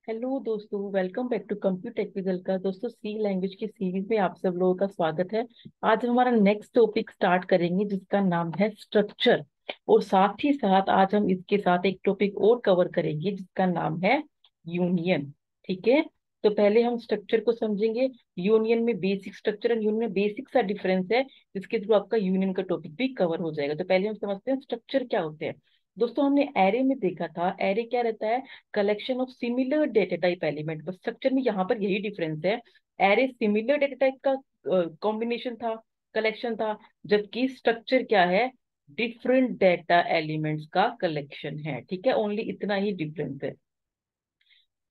Hello दोस्तों, welcome back to computer technical का। दोस्तों, सी लैंग्वेज की सीरीज में आप सब लोगों का स्वागत है। आज हम हमारा नेक्स्ट टॉपिक स्टार्ट करेंगे जिसका नाम है स्ट्रक्चर। और साथ ही साथ आज हम इसके साथ एक टॉपिक और कवर करेंगे जिसका नाम है यूनियन। ठीक है। तो पहले हम स्ट्रक्चर को समझेंगे। यूनियन में बेसिक स्ट्रक्चर और यूनियन में बेसिक सा डिफरेंस है, जिसके थ्रू आपका यूनियन का टॉपिक भी कवर हो जाएगा। तो पहले हम समझते हैं स्ट्रक्चर क्या होते हैं। दोस्तों, हमने एरे में देखा था, एरे क्या रहता है? Collection of similar data type element. बस स्ट्रक्चर में यहाँ पर यही डिफरेंस है। एरे सिमिलर डेटा टाइप का कॉम्बिनेशन था, कलेक्शन था, जबकि स्ट्रक्चर क्या है? डिफरेंट डेटा एलिमेंट्स का कलेक्शन है। ठीक है, ओनली इतना ही डिफरेंस है।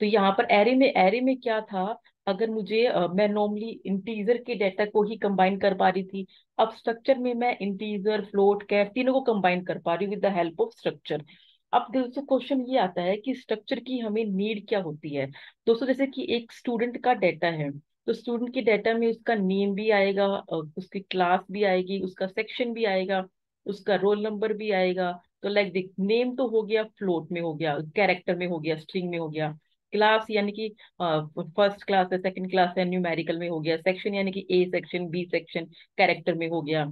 तो यहाँ पर एरे में क्या था? अगर मुझे मैं नॉर्मली इंटीजर के डेटा को ही कंबाइन कर पा रही थी। अब स्ट्रक्चर में मैं इंटीजर, फ्लोट, कैर तीनों को कंबाइन कर पा रही हूँ with the help of structure. अब दोस्तों, क्वेश्चन ये आता है कि स्ट्रक्चर की हमें नीड क्या होती है। दोस्तों, जैसे कि एक स्टूडेंट का डेटा है, तो स्टूडेंट के डेटा में उसका नेम भी आएगा, उसकी क्लास भी आएगी, उसका सेक्शन भी आएगा, उसका रोल नंबर भी आएगा। तो लाइक देख, नेम तो हो गया, फ्लोट में हो गया, कैरेक्टर में हो गया, स्ट्रिंग में हो गया। क्लास यानी कि फर्स्ट क्लास है, सेकंड क्लास है, न्यूमेरिकल में हो गया। सेक्शन यानी कि A section, B section, character में हो गया।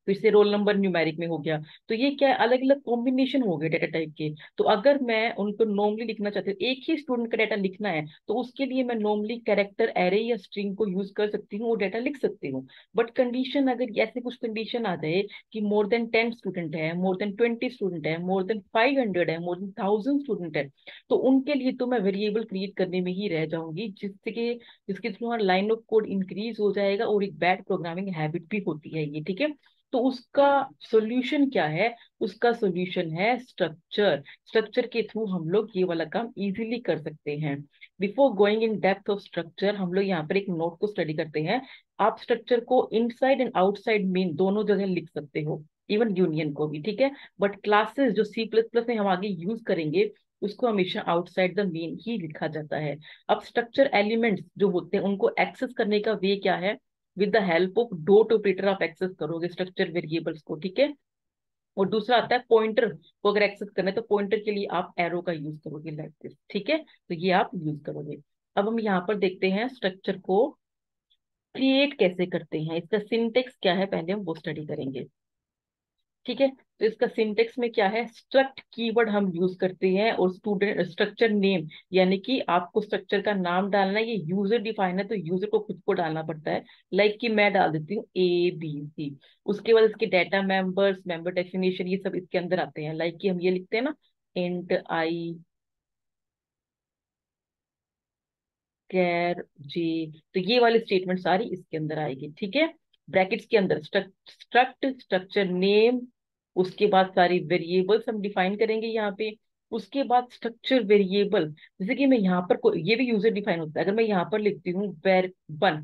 फिर से रोल नंबर न्यूमेरिक में हो गया। तो ये क्या है? अलग अलग कॉम्बिनेशन हो गए डेटा टाइप के। तो अगर मैं उनको नॉर्मली लिखना चाहती हूँ, एक ही स्टूडेंट का डेटा लिखना है, तो उसके लिए मैं नॉर्मली कैरेक्टर एरे या स्ट्रिंग को यूज कर सकती हूँ, वो डेटा लिख सकती हूँ। बट कंडीशन, अगर ऐसे कुछ कंडीशन आ जाए कि मोर देन 10 स्टूडेंट है, मोर देन 20 स्टूडेंट है, मोर देन 500 है, मोर देन 1000 स्टूडेंट है, तो उनके लिए तो मैं वेरिएबल क्रिएट करने में ही रह जाऊंगी, जिसके थ्रू हमारा लाइन ऑफ कोड इंक्रीज हो जाएगा और एक बैड प्रोग्रामिंग हैबिट भी होती है ये। ठीक है। तो उसका सॉल्यूशन क्या है? उसका सॉल्यूशन है स्ट्रक्चर। स्ट्रक्चर के थ्रू हम लोग ये वाला काम इजीली कर सकते हैं। Before going in depth of structure, हम लोग यहाँ पर एक नोट को स्टडी करते हैं। आप स्ट्रक्चर को इनसाइड एंड आउटसाइड मेन दोनों जगह लिख सकते हो, इवन यूनियन को भी। ठीक है। बट क्लासेस जो सी प्लस प्लस में हम आगे यूज करेंगे, उसको हमेशा आउटसाइड द मेन ही लिखा जाता है। अब स्ट्रक्चर एलिमेंट्स जो होते हैं उनको एक्सेस करने का वे क्या है? With the help of dot operator आप एक्सेस करोगे स्ट्रक्चर वेरिएबल्स को। ठीक है। और दूसरा आता है पॉइंटर को अगर एक्सेस करना है, तो पॉइंटर के लिए आप एरो का यूज करोगे, लाइक दिस। ठीक है, तो ये आप यूज करोगे। अब हम यहाँ पर देखते हैं स्ट्रक्चर को क्रिएट कैसे करते हैं, इसका सिंटेक्स क्या है, पहले हम वो स्टडी करेंगे। ठीक है। तो इसका सिंटेक्स में क्या है? स्ट्रक्ट कीवर्ड हम यूज करते हैं, और स्टूडेंट स्ट्रक्चर नेम, यानी कि आपको स्ट्रक्चर का नाम डालना है। ये यूजर डिफाइन है, तो यूजर को खुद को डालना पड़ता है। लाइक कि मैं डाल देती हूँ ABC। उसके बाद इसके डाटा मेंबर्स, मेंबर डेफिनेशन, ये सब इसके अंदर आते हैं। लाइक कि हम ये लिखते हैं ना, इंट आई कैर जे, तो ये वाली स्टेटमेंट सारी इसके अंदर आएगी। ठीक है। ब्रैकेट्स के अंदर स्ट्रक्ट, स्ट्रक्चर नेम, उसके बाद सारी वेरिएबल्स हम डिफाइन करेंगे यहाँ पे। उसके बाद स्ट्रक्चर वेरिएबल, जैसे कि मैं यहाँ पर ये भी यूजर डिफाइन होता है। अगर मैं यहाँ पर लिखती हूँ var1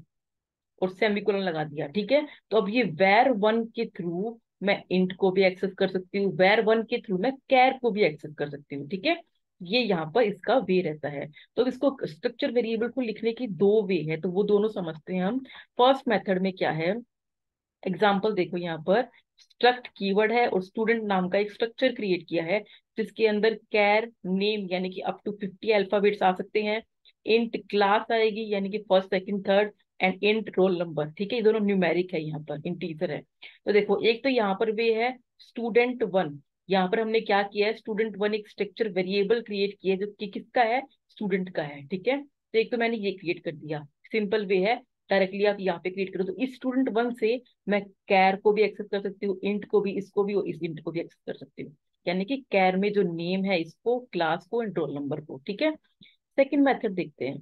और सेमीकोलन लगा दिया, ठीक है, तो अब ये var1 के थ्रू मैं इंट को भी एक्सेस कर सकती हूँ, var1 के थ्रू मैं कैर को भी एक्सेस कर सकती हूँ। ठीक है। ये यहाँ पर इसका वे रहता है। तो इसको स्ट्रक्चर वेरिएबल को लिखने की दो वे है, तो वो दोनों समझते हैं हम। फर्स्ट मेथड में क्या है? एग्जाम्पल देखो, यहाँ पर स्ट्रक्ट कीवर्ड है और स्टूडेंट नाम का एक स्ट्रक्चर क्रिएट किया है, जिसके अंदर कैर नेम यानी कि अप टू 50 अल्फाबेट्स आ सकते हैं। इंट क्लास आएगी यानी कि first second third, and int roll number. ठीक है, ये दोनों न्यूमेरिक है, यहाँ पर इंटीजर है। तो देखो, एक तो यहाँ पर वे है स्टूडेंट 1। यहाँ पर हमने क्या किया है? स्टूडेंट 1 एक स्ट्रक्चर वेरिएबल क्रिएट किया है जो कि किसका है? स्टूडेंट का है। ठीक है। तो एक तो मैंने ये क्रिएट कर दिया, सिंपल वे है। डायरेक्टली आप यहाँ पे क्रिएट करो, तो इस स्टूडेंट 1 से मैं कैर को भी एक्सेस कर सकती हूँ, इंट को भी, इसको भी, और इस इंट को भी एक्सेस कर सकती हूँ। यानी कि कैर में जो नेम है, इसको, क्लास को एंड रोल नंबर को। ठीक है। सेकंड मेथड देखते हैं।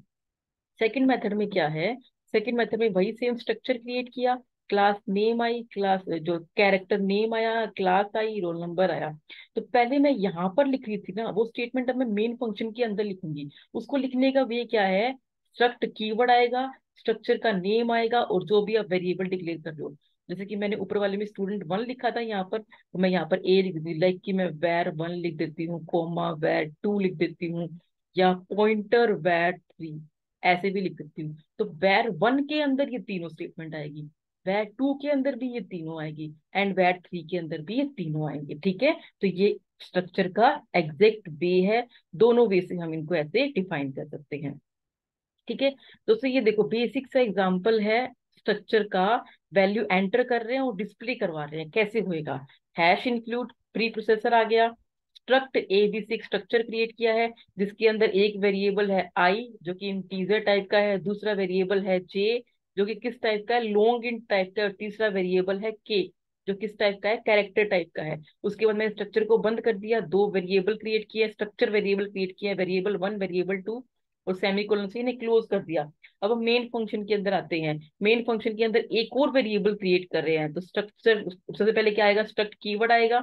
सेकंड मेथड में क्या है? सेकंड मेथड में वही सेम स्ट्रक्चर क्रिएट किया, क्लास नेम आई, क्लास जो कैरेक्टर नेम आया, क्लास आई, रोल नंबर आया। तो पहले मैं यहाँ पर लिख रही थी ना, वो स्टेटमेंट अब मैं मेन फंक्शन के अंदर लिखूंगी। उसको लिखने का वे क्या है? स्ट्रक्ट कीवर्ड आएगा, स्ट्रक्चर का नेम आएगा, और जो भी आप वेरिएबल डिक्लेयर कर रहे हो। जैसे कि मैंने ऊपर वाले में स्टूडेंट 1 लिखा था यहाँ पर, तो मैं यहाँ पर ए लिख दी, लाइक कि मैं var1 लिख देती हूँ, कोमा var2 लिख देती हूँ, या पॉइंटर var3, ऐसे भी लिख सकती हूँ। तो var1 के अंदर ये तीनों स्टेटमेंट आएगी, var2 के अंदर भी ये तीनों आएगी, एंड var3 के अंदर भी ये तीनों आएंगे। ठीक है। तो ये स्ट्रक्चर का एग्जैक्ट वे है। दोनों वे से हम इनको ऐसे डिफाइन कर सकते हैं। ठीक है दोस्तों, ये देखो बेसिक सा एग्जांपल है स्ट्रक्चर का। वैल्यू एंटर कर रहे हैं और डिस्प्ले करवा रहे हैं, कैसे होएगा। हैश इंक्लूड प्री प्रोसेसर आ गया। स्ट्रक्ट एबीसी एक स्ट्रक्चर क्रिएट किया है जिसके अंदर एक वेरिएबल है आई जो कि इंटीजर टाइप का है, दूसरा वेरिएबल है जे जो कि किस टाइप का है, लॉन्ग इंट टाइप का है, और तीसरा वेरिएबल है के जो किस टाइप का है, कैरेक्टर टाइप का है। उसके बाद मैंने स्ट्रक्चर को बंद कर दिया, दो वेरिएबल क्रिएट किया, स्ट्रक्चर वेरिएबल क्रिएट किया, वेरिएबल वन वेरिएबल टू, और सेमीकोलन से इन्हें क्लोज कर दिया। अब हम मेन फंक्शन के अंदर आते हैं। मेन फंक्शन के अंदर एक और वेरिएबल क्रिएट कर रहे हैं, तो स्ट्रक्चर सबसे पहले क्या आएगा, स्ट्रक्ट कीवर्ड आएगा,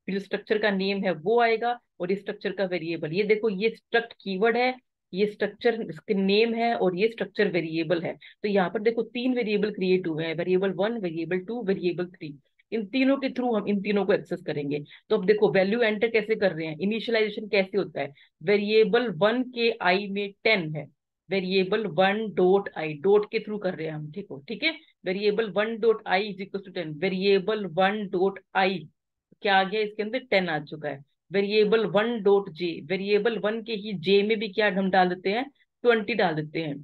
फिर जो स्ट्रक्चर का नेम है वो आएगा, और ये स्ट्रक्चर का वेरिएबल। ये देखो ये स्ट्रक्ट कीवर्ड है, ये स्ट्रक्चर इसके नेम है, और ये स्ट्रक्चर वेरिएबल है। तो यहाँ पर देखो तीन वेरिएबल क्रिएट हुए हैं, variable one, variable two, variable three. इन तीनों के थ्रू हम इन तीनों को एक्सेस करेंगे। तो अब देखो वैल्यू एंटर कैसे कर रहे हैं, इनिशियलाइजेशन कैसे होता है। वेरिएबल वन के आई में 10 है, variable one dot I dot के थ्रू कर रहे हैं हम, ठीक है। Variable one dot I is equal to 10, variable one dot I क्या आ गया, इसके अंदर 10 आ चुका है। Variable one dot J, variable one के ही जे में भी क्या हम डाल देते हैं, 20 डाल देते हैं।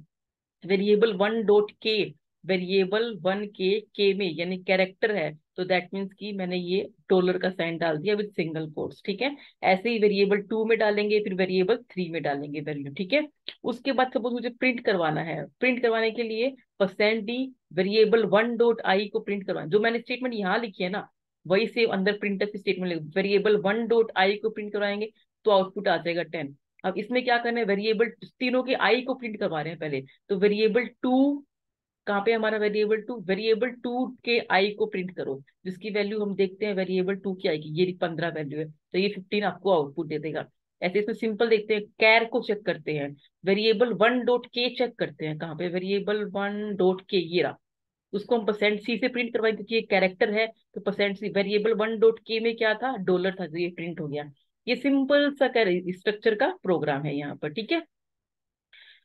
वेरिएबल वन डॉट के, वेरिएबल वन के में यानी कैरेक्टर है, तो दैट मीन्स कि मैंने ये डॉलर का साइन डाल दिया विद सिंगल कोट्स, ठीक है। ऐसे ही वेरिएबल टू में डालेंगे, फिर वेरिएबल थ्री में डालेंगे वैल्यू, ठीक है। उसके बाद सपोज मुझे प्रिंट करवाना है, प्रिंट करवाने के लिए percent D variable one dot आई को प्रिंट करवाना, जो मैंने स्टेटमेंट यहाँ लिखी है ना वही से अंदर प्रिंटर की स्टेटमेंट लिख, वेरिएबल वन डॉट आई को प्रिंट करवाएंगे तो आउटपुट आ जाएगा 10। अब इसमें क्या करना है, वेरिएबल तीनों के आई को प्रिंट करवा रहे हैं पहले, तो वेरिएबल टू, कहाँ पे हमारा वेरिएबल टू, वेरिएबल टू के आई को प्रिंट करो, जिसकी वैल्यू हम देखते हैं वेरिएबल टू की आएगी, ये 15 वैल्यू है तो ये 15 आपको आउटपुट दे देगा। ऐसे इसमें सिंपल देखते हैं, कैर को चेक करते हैं, वेरिएबल वन डॉट के चेक करते हैं, कहाँ पे वेरिएबल वन डॉट के, ये रहा। उसको हम परसेंट सी से प्रिंट करवाएं क्योंकि ये कैरेक्टर है, तो percent C, variable one dot K में क्या था, डॉलर था, तो ये प्रिंट हो गया। ये सिंपल सा स्ट्रक्चर का प्रोग्राम है यहाँ पर, ठीक है।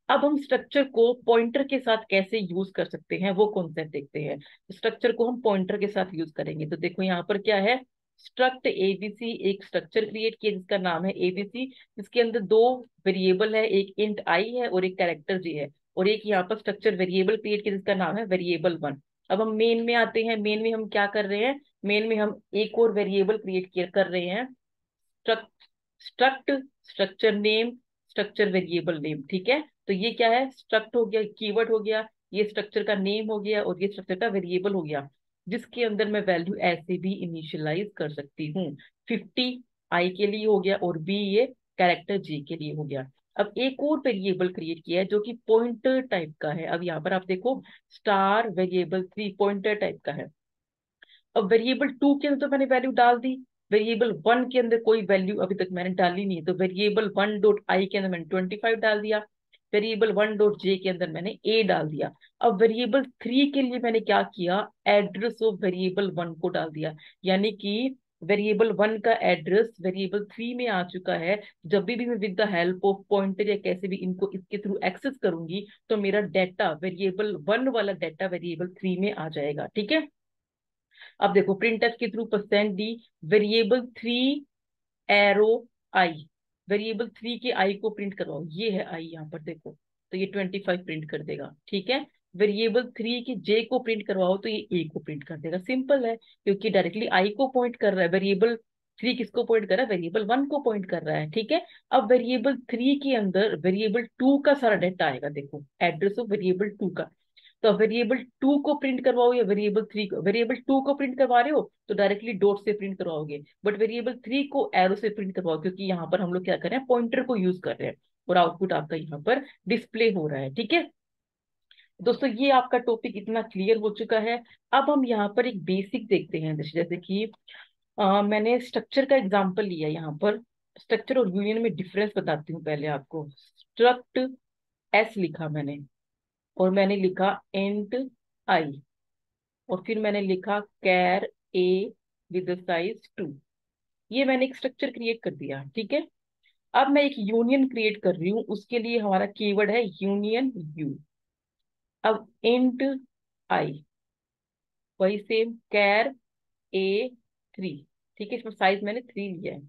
अब हम स्ट्रक्चर को पॉइंटर के साथ कैसे यूज कर सकते हैं वो कॉन्सेप्ट देखते हैं। स्ट्रक्चर को हम पॉइंटर के साथ यूज करेंगे, तो देखो यहाँ पर क्या है, स्ट्रक्ट एबीसी एक स्ट्रक्चर क्रिएट किया जिसका नाम है एबीसी, जिसके अंदर दो वेरिएबल है, एक इंट आई है और एक कैरेक्टर जी है, और एक यहाँ पर स्ट्रक्चर वेरिएबल क्रिएट किया जिसका नाम है वेरिएबल वन। अब हम मेन में आते हैं, मेन में हम क्या कर रहे हैं, मेन में हम एक और वेरिएबल क्रिएट कर रहे हैं, struct struct structure name, structure variable name, ठीक है। तो ये क्या है, स्ट्रक्ट हो गया, कीवर्ड हो गया, ये स्ट्रक्चर का नेम हो गया, और ये स्ट्रक्चर का वेरिएबल हो गया, जिसके अंदर मैं वैल्यू ऐसे भी इनिशियलाइज कर सकती हूँ। 50 आई के लिए हो गया, और बी ये कैरेक्टर जी के लिए हो गया। अब एक और वेरिएबल क्रिएट किया है जो कि पॉइंटर टाइप का है। अब यहाँ पर आप देखो, star variable three pointer type का है। अब वेरिएबल टू के अंदर तो मैंने वैल्यू डाल दी, वेरिएबल वन के अंदर कोई वैल्यू अभी तक मैंने डाली नहीं, तो वेरिएबल वन डॉट आई के अंदर मैंने 25 डाल दिया, वेरिएबल वन डॉट जे के अंदर मैंने ए डाल दिया। अब वेरिएबल थ्री के लिए मैंने क्या किया, एड्रेस ऑफ वेरिएबल वन को डाल दिया, यानी कि वेरिएबल वन का एड्रेस वेरिएबल थ्री में आ चुका है। जब भी मैं with the help of pointer या कैसे भी इनको इसके थ्रू एक्सेस करूंगी तो मेरा डाटा वेरिएबल वन वाला डाटा वेरिएबल थ्री में आ जाएगा, ठीक है। अब देखो प्रिंटफ के through percent D variable three arrow I, variable three के आई को प्रिंट करवाओ, ये है आई यहाँ पर देखो, तो ये 25 प्रिंट कर देगा, ठीक है। वेरिएबल थ्री के जे को प्रिंट करवाओ तो ये ए को प्रिंट कर देगा, सिंपल है, क्योंकि डायरेक्टली आई को पॉइंट कर रहा है। वेरिएबल थ्री किसको पॉइंट कर रहा है, वेरिएबल वन को पॉइंट कर रहा है, ठीक है। अब वेरिएबल थ्री के अंदर वेरिएबल टू का सारा डाटा आएगा, देखो एड्रेस ऑफ वेरिएबल टू का। तो वेरिएबल टू को प्रिंट करवाओ या वेरिएबल थ्री को, वेरिएबल टू को प्रिंट करवा रहे हो तो डायरेक्टली डॉट से प्रिंट करवाओगे, बट वेरिएबल थ्री को एरो से प्रिंट करवाओ, क्योंकि यहाँ पर हम लोग क्या कर रहे हैं, पॉइंटर को यूज कर रहे हैं, और आउटपुट आपका यहाँ पर डिस्प्ले हो रहा है, ठीक है। दोस्तों ये आपका टॉपिक इतना क्लियर हो चुका है। अब हम यहाँ पर एक बेसिक देखते हैं, जैसे कि मैंने स्ट्रक्चर का एग्जांपल लिया यहाँ पर। स्ट्रक्चर और यूनियन में डिफरेंस बताती हूँ पहले आपको। स्ट्रक्ट एस लिखा मैंने, और मैंने लिखा इंट आई, और फिर मैंने लिखा कैर ए विद साइज टू। ये मैंने एक स्ट्रक्चर क्रिएट कर दिया, ठीक है। अब मैं एक यूनियन क्रिएट कर रही हूँ, उसके लिए हमारा कीवर्ड है यूनियन यू। अब इंट आई, वही सेम कैर ए थ्री, ठीक है, इसमें साइज मैंने थ्री लिया है।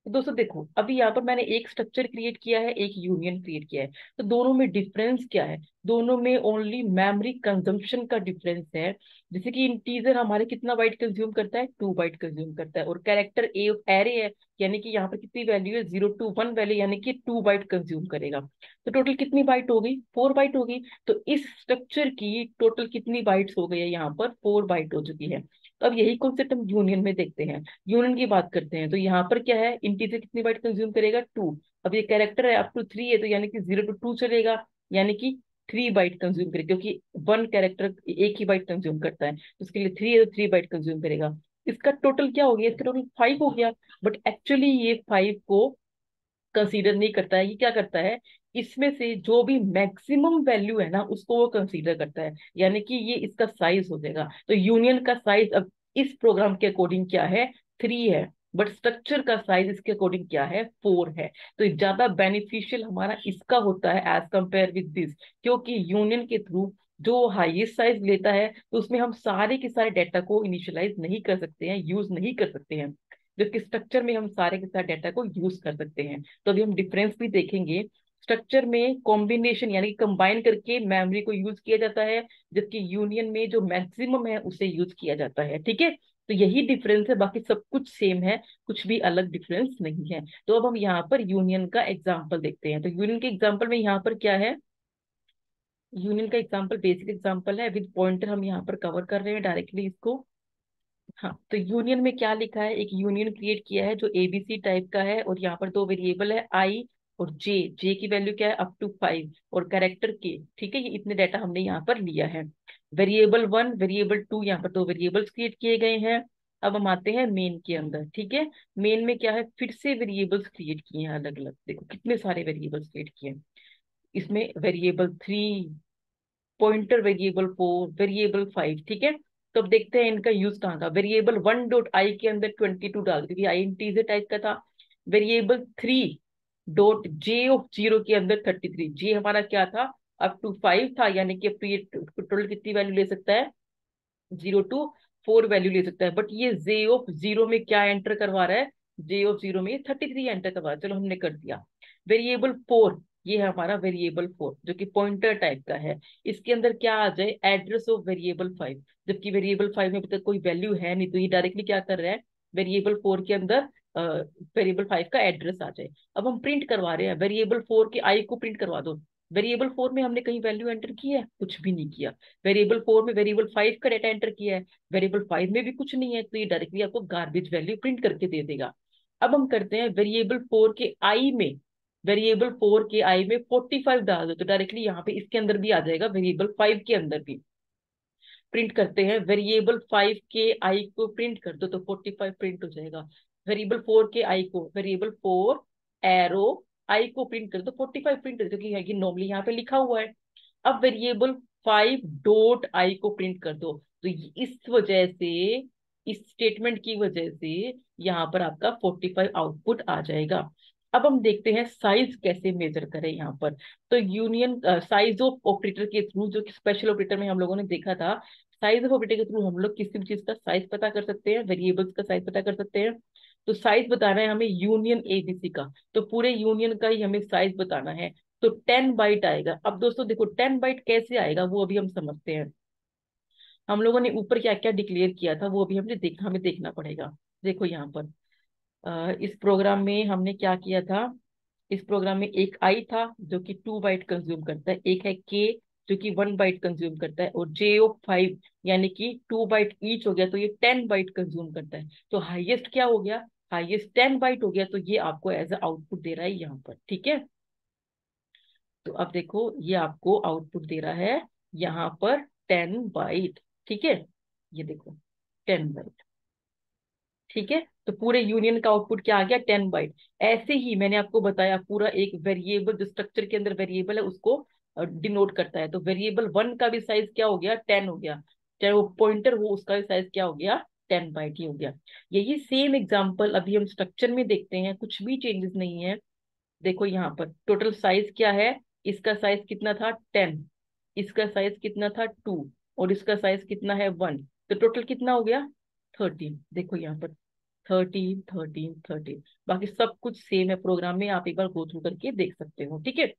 तो दोस्तों देखो, अभी यहाँ पर मैंने एक स्ट्रक्चर क्रिएट किया है, एक यूनियन क्रिएट किया है। तो दोनों में डिफरेंस क्या है? दोनों में ओनली मेमोरी कंजम्पशन का डिफरेंस है। जैसे कि इंटीजर हमारे कितना बाइट कंज्यूम करता है? 2 बाइट कंज्यूम करता है। और कैरेक्टर ए एरे है, यानी कि यहाँ पर कितनी वैल्यू है? 0 to 1 वैल्यू, यानी कि 2 बाइट कंज्यूम करेगा। तो टोटल कितनी बाइट हो गई? 4 बाइट होगी। तो इस स्ट्रक्चर की टोटल कितनी बाइट्स हो गई है? यहाँ पर 4 बाइट हो चुकी है। तो अब यही कॉन्सेप्ट हम यूनियन में देखते हैं। यूनियन की बात करते हैं, तो यहाँ पर क्या है? इंटीजर कितनी बाइट कंज्यूम करेगा? 2। अब ये कैरेक्टर है अप टू 3 है, तो यानी कि 0 to 2 चलेगा, यानी कि 3 बाइट कंज्यूम करेगा, क्योंकि वन कैरेक्टर एक ही बाइट कंज्यूम करता है, तो उसके लिए 3 है तो 3 बाइट कंज्यूम करेगा। इसका टोटल क्या हो गया? इसका टोटल 5 हो गया। बट एक्चुअली ये 5 को कंसीडर नहीं करता है। ये क्या करता है? इसमें से जो भी मैक्सिमम वैल्यू है ना, उसको वो कंसीडर करता है, यानी कि ये इसका साइज हो जाएगा। तो यूनियन का साइज अब इस प्रोग्राम के अकॉर्डिंग क्या है? 3 है। बट स्ट्रक्चर का साइज इसके अकॉर्डिंग क्या है? 4 है। तो ज्यादा बेनिफिशियल हमारा इसका होता है एज कंपेयर विद दिस, क्योंकि यूनियन के थ्रू जो हाईएस्ट साइज लेता है, तो उसमें हम सारे के सारे डेटा को इनिशियलाइज नहीं कर सकते हैं, यूज नहीं कर सकते हैं। जबकि स्ट्रक्चर में हम सारे के सारे डेटा को यूज कर सकते हैं। तो अभी हम डिफरेंस भी देखेंगे। स्ट्रक्चर में कॉम्बिनेशन यानी कि कंबाइन करके मेमोरी को यूज किया जाता है, जबकि यूनियन में जो मैक्सिमम है उसे यूज किया जाता है। ठीक है, तो यही डिफरेंस है, बाकी सब कुछ सेम है, कुछ भी अलग डिफरेंस नहीं है। तो अब हम यहाँ पर यूनियन का एग्जाम्पल देखते हैं। तो यूनियन के एग्जाम्पल में यहाँ पर क्या है? यूनियन का एग्जाम्पल बेसिक एग्जाम्पल है, विद पॉइंटर हम यहाँ पर कवर कर रहे हैं डायरेक्टली इसको। हाँ, तो यूनियन में क्या लिखा है? एक यूनियन क्रिएट किया है जो एबीसी टाइप का है, और यहाँ पर 2 वेरिएबल है, आई और जे। जे की वैल्यू क्या है? Up to 5। और कैरेक्टर के, ठीक है, ये इतने डाटा हमने यहाँ पर लिया है। वेरिएबल 1, वेरिएबल 2, यहाँ पर 2 वेरिएबल्स क्रिएट किए गए हैं। अब हम आते हैं मेन के अंदर। ठीक है, मेन में क्या है? फिर से वेरिएबल्स क्रिएट किए हैं अलग अलग। देखो कितने सारे वेरिएबल्स क्रिएट किए हैं। इसमें वेरिएबल 3, पॉइंटर वेरिएबल 4, वेरिएबल 5। ठीक है, तो अब देखते हैं इनका यूज कहाँ का। वेरिएबल 1 डॉट आई के अंदर 22 डाल दी, क्योंकि आई इंटीजर टाइप का था। वेरिएबल 3 डॉट जे ऑफ 0 के अंदर 33। जे हमारा क्या था? अप टू 5 था, यानी कि टोटल कितनी वैल्यू ले सकता है? 0 to 4 वैल्यू ले सकता है। बट ये जे ऑफ 0 में क्या एंटर करवा रहा है? जे ऑफ 0 में 33 एंटर करवा रहा है। चलो हमने कर दिया। वेरिएबल 4, ये है हमारा वेरिएबल 4, जो कि पॉइंटर टाइप का है। इसके अंदर क्या आ जाए? Address of variable 5। जबकि वेरिएबल 5 में अभी तक कोई वैल्यू है नहीं, तो ये डायरेक्टली क्या कर रहा है? वेरिएबल 4 के अंदर वेरिएबल 5 का एड्रेस आ जाए। अब हम प्रिंट करवा रहे हैं, वेरिएबल 4 के आई को प्रिंट करवा दो। वेरिएबल 4 में हमने कहीं वैल्यू एंटर की है? कुछ भी नहीं किया। वेरिएबल 4 में वेरिएबल 5 का डेटा एंटर किया है, वेरिएबल 5 में भी कुछ नहीं है, तो ये डायरेक्टली आपको गार्बेज वैल्यू प्रिंट करके दे देगा। अब हम करते हैं वेरिएबल 4 के आई में 45 डाल दो, तो डायरेक्टली यहाँ पे इसके अंदर भी आ जाएगा, वेरिएबल 5 के अंदर भी। प्रिंट करते हैं, वेरिएबल 5 के आई को प्रिंट कर दो, तो 45 प्रिंट हो जाएगा। वेरिएबल 4 के आई को, वेरिएबल 4 एरो आई को प्रिंट कर दो, 45 प्रिंट हो, क्योंकि नॉर्मली यहाँ पे लिखा हुआ है। अब वेरिएबल 5 डॉट आई को प्रिंट कर दो, तो इस वजह से, इस स्टेटमेंट की वजह से यहाँ पर आपका 45 आउटपुट आ जाएगा। अब हम देखते हैं साइज कैसे मेजर करें यहाँ पर। तो यूनियन साइज ऑफ ऑपरेटर के थ्रू, जो कि स्पेशल ऑपरेटर में हम लोगों ने देखा था, साइज ऑफ ऑपरेटर के थ्रू हम लोग किसी भी चीज का साइज पता कर सकते हैं, वेरिएबल्स का साइज पता कर सकते हैं। तो साइज बताना है हमें यूनियन एबीसी का, तो पूरे यूनियन का ही हमें साइज बताना है। तो 10 बाइट आएगा। अब दोस्तों देखो 10 बाइट कैसे आएगा वो अभी हम समझते हैं। हम लोगों ने ऊपर क्या क्या डिक्लेयर किया था वो अभी हमें देखना पड़ेगा। देखो यहाँ पर इस प्रोग्राम में हमने क्या किया था? इस प्रोग्राम में एक आई था जो कि 2 बाइट कंज्यूम करता है, एक है के जो कि 1 बाइट कंज्यूम करता है, और जे5 यानी कि 2 बाइट ईच हो गया, तो ये 10 बाइट कंज्यूम करता है। तो हाईएस्ट क्या हो गया? हाईएस्ट 10 बाइट हो गया, तो ये आपको एज अ आउटपुट दे रहा है यहाँ पर। ठीक है, तो अब देखो ये आपको आउटपुट दे रहा है यहाँ पर 10 बाइट। ठीक है, ये देखो 10 बाइट। ठीक है, तो पूरे यूनियन का आउटपुट क्या आ गया? 10 बाइट। ऐसे ही मैंने आपको बताया, पूरा एक वेरिएबल जो स्ट्रक्चर के अंदर वेरिएबल है उसको डिनोट करता है। तो वेरिएबल 1 का भी साइज क्या हो गया? 10 हो गया। चाहे वो पॉइंटर हो, उसका भी साइज क्या हो गया? 10 बाइट ही हो गया। यही सेम एग्जांपल अभी हम स्ट्रक्चर में देखते हैं, कुछ भी चेंजेस नहीं है। देखो यहाँ पर टोटल साइज क्या है? इसका साइज कितना था? 10। इसका साइज कितना था? 2। और इसका साइज कितना है? 1। तो टोटल कितना हो गया? 13। देखो यहाँ पर 13 13 13। बाकी सब कुछ सेम है प्रोग्राम में, आप एक बार गो थ्रू करके देख सकते हो, ठीक है।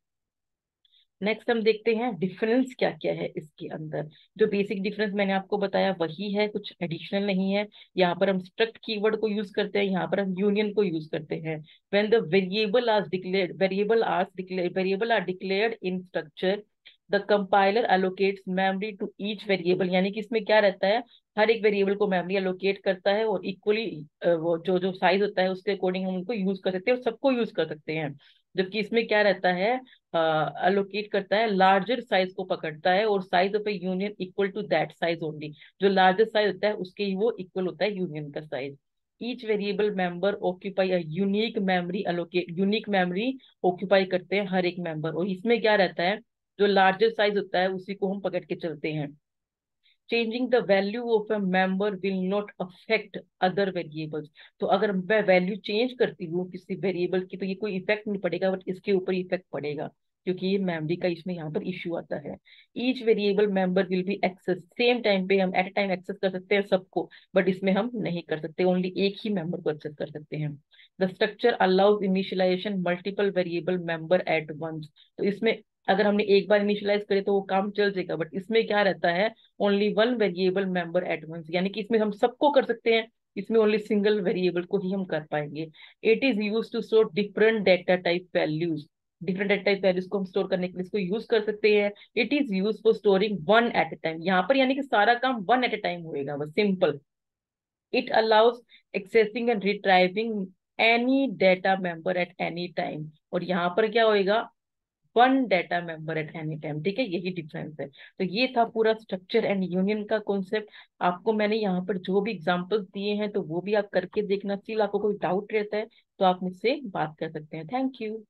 नेक्स्ट हम देखते हैं डिफरेंस क्या क्या है इसके अंदर। जो बेसिक डिफरेंस मैंने आपको बताया वही है, कुछ एडिशनल नहीं है। यहाँ पर हम स्ट्रक्ट कीवर्ड को यूज करते हैं, यहाँ पर हम यूनियन को यूज करते हैं। When the variable are declared in structure, the compiler allocates memory to each variable. यानी कि इसमें क्या रहता है, हर एक वेरिएबल को मेमोरी अलोकेट करता है, और इक्वली वो जो जो साइज होता है उसके अकॉर्डिंग हम उनको यूज कर सकते हैं और सबको यूज कर सकते हैं। जबकि इसमें क्या रहता है, अलोकेट करता है, लार्जर साइज को पकड़ता है, और size of a union equal to that size only. जो लार्जर साइज होता है उसके ही वो इक्वल होता है यूनियन का size. Each variable member occupy a unique memory occupy करते हैं हर एक मेंबर। और इसमें क्या रहता है, जो लार्जर साइज होता है उसी को हम पकड़ के चलते हैं। Changing the value of a member will not affect other variables. तो अगर मैं वैल्यू चेंज करती हूँ किसी वेरिएबल की, तो ये कोई इफेक्ट नहीं पड़ेगा, बट इसके ऊपर इफेक्ट पड़ेगा, क्योंकि ये मेमोरी का इसमें यहाँ पर इश्यू आता है। Each variable member will be access, same time पे हम एट ए टाइम एक्सेस कर सकते हैं सबको, बट इसमें हम नहीं कर सकते, ओनली एक ही मेंबर को एक्सेस कर सकते हैं। The structure allows initialisation multiple variable member at once. तो इसमें अगर हमने एक बार इनिशियलाइज करे तो वो काम चल जाएगा, बट इसमें क्या रहता है, only one variable member at once. यानी कि इसमें हम सबको कर सकते हैं, इसमें ओनली सिंगल वेरिएबल को ही हम कर पाएंगे। It is use to store different data type values. Different data type values को हम स्टोर करने के लिए इसको यूज कर सकते हैं। It is use for storing one at a time. यहाँ पर यानी कि सारा काम वन एट ए टाइम होएगा, बस simple. It allows accessing and retrieving any data member at any time. और यहाँ पर क्या होएगा, one data member at any time, ठीक है, यही डिफरेंस है। तो ये था पूरा स्ट्रक्चर एंड यूनियन का कॉन्सेप्ट। आपको मैंने यहाँ पर जो भी एग्जांपल्स दिए हैं तो वो भी आप करके देखना। स्टिल आपको कोई डाउट रहता है तो आप मुझसे बात कर सकते हैं। Thank you.